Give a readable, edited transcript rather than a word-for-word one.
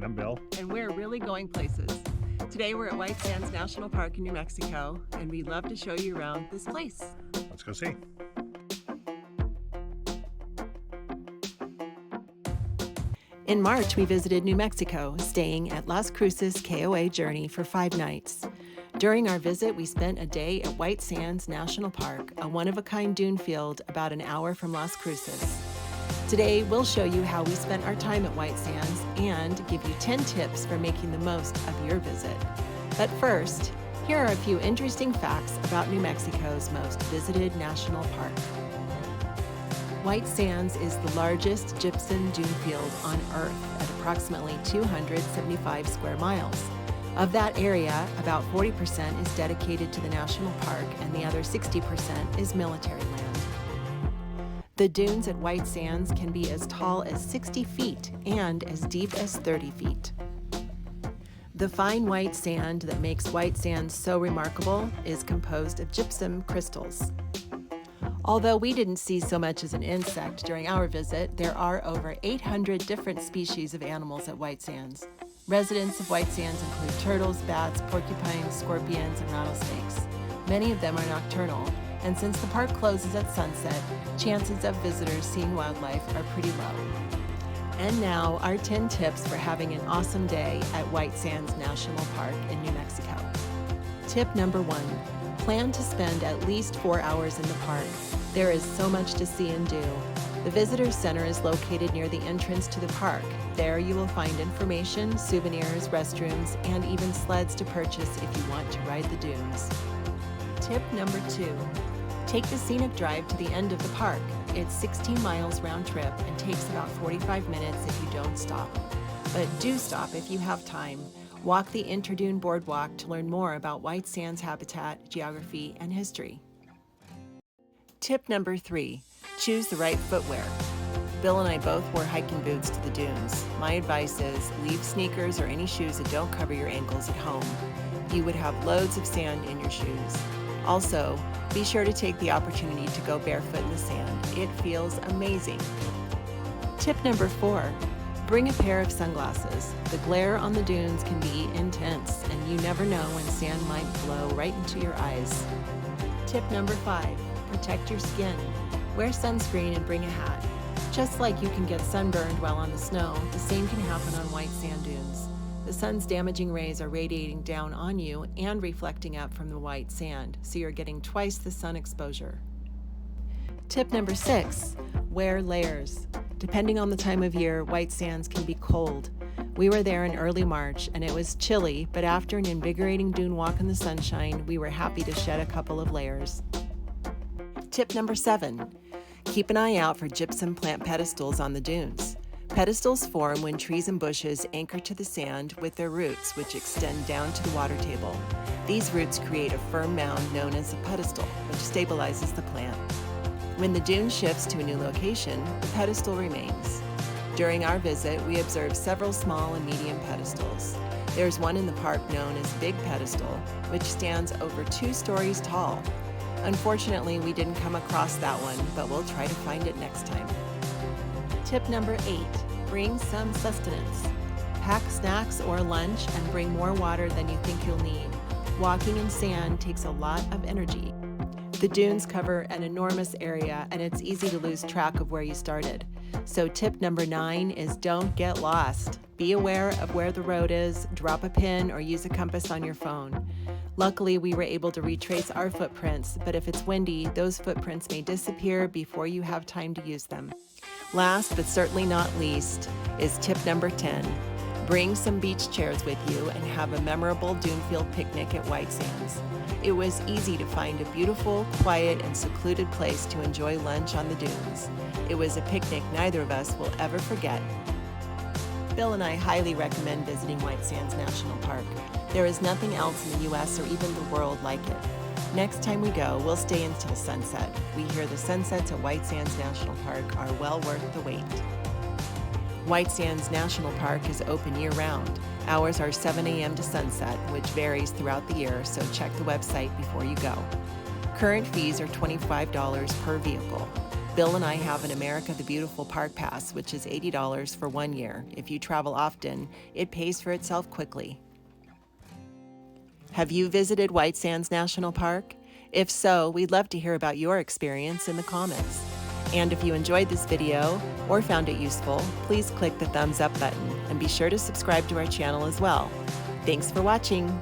And I'm Bill. And we're really going places. Today we're at White Sands National Park in New Mexico, and we'd love to show you around this place. Let's go see. In March, we visited New Mexico, staying at Las Cruces KOA Journey for 5 nights. During our visit, we spent a day at White Sands National Park, a one-of-a-kind dune field about an hour from Las Cruces. Today, we'll show you how we spent our time at White Sands and give you 10 tips for making the most of your visit. But first, here are a few interesting facts about New Mexico's most visited national park. White Sands is the largest gypsum dune field on Earth at approximately 275 square miles. Of that area, about 40% is dedicated to the national park and the other 60% is military land. The dunes at White Sands can be as tall as 60 feet and as deep as 30 feet. The fine white sand that makes White Sands so remarkable is composed of gypsum crystals. Although we didn't see so much as an insect during our visit, there are over 800 different species of animals at White Sands. Residents of White Sands include turtles, bats, porcupines, scorpions, and rattlesnakes. Many of them are nocturnal, and since the park closes at sunset, chances of visitors seeing wildlife are pretty low. And now, our 10 tips for having an awesome day at White Sands National Park in New Mexico. Tip number 1. Plan to spend at least 4 hours in the park. There is so much to see and do. The Visitors Center is located near the entrance to the park. There you will find information, souvenirs, restrooms, and even sleds to purchase if you want to ride the dunes. Tip number 2. Take the Scenic drive to the end of the park. It's 16 miles round trip and takes about 45 minutes if you don't stop. But do stop if you have time. Walk the Interdune Boardwalk to learn more about White Sands habitat, geography, and history. Tip number 3. Choose the right footwear. Bill and I both wore hiking boots to the dunes. My advice is leave sneakers or any shoes that don't cover your ankles at home. You would have loads of sand in your shoes. Also, be sure to take the opportunity to go barefoot in the sand. It feels amazing. Tip number 4. Bring a pair of sunglasses. The glare on the dunes can be intense, and you never know when sand might blow right into your eyes. Tip number 5. Protect your skin. Wear sunscreen and bring a hat. Just like you can get sunburned while on the snow, the same can happen on white sand dunes. The sun's damaging rays are radiating down on you and reflecting up from the white sand, so you're getting twice the sun exposure. Tip number 6. Wear layers. Depending on the time of year, White Sands can be cold. We were there in early March and it was chilly, but after an invigorating dune walk in the sunshine, we were happy to shed a couple of layers. Tip number 7. Keep an eye out for gypsum plant pedestals on the dunes. Pedestals form when trees and bushes anchor to the sand with their roots, which extend down to the water table. These roots create a firm mound known as a pedestal, which stabilizes the plant. When the dune shifts to a new location, the pedestal remains. During our visit, we observed several small and medium pedestals. There's one in the park known as Big Pedestal, which stands over 2 stories tall. Unfortunately, we didn't come across that one, but we'll try to find it next time. Tip number 8. Bring some sustenance. Pack snacks or lunch and bring more water than you think you'll need. Walking in sand takes a lot of energy. The dunes cover an enormous area and it's easy to lose track of where you started. So tip number 9 is don't get lost. Be aware of where the road is, drop a pin or use a compass on your phone. Luckily, we were able to retrace our footprints, but if it's windy, those footprints may disappear before you have time to use them. Last but certainly not least is tip number 10. Bring some beach chairs with you and have a memorable dunefield picnic at White Sands. It was easy to find a beautiful, quiet, and secluded place to enjoy lunch on the dunes. It was a picnic neither of us will ever forget. Bill and I highly recommend visiting White Sands National Park. There is nothing else in the U.S. or even the world like it. Next time we go, we'll stay until sunset. We hear the sunsets at White Sands National Park are well worth the wait. White Sands National Park is open year-round. Hours are 7 a.m. to sunset, which varies throughout the year, so check the website before you go. Current fees are $25 per vehicle. Bill and I have an America the Beautiful Park Pass, which is $80 for 1 year. If you travel often, it pays for itself quickly. Have you visited White Sands National Park? If so, we'd love to hear about your experience in the comments. And if you enjoyed this video or found it useful, please click the thumbs up button and be sure to subscribe to our channel as well. Thanks for watching.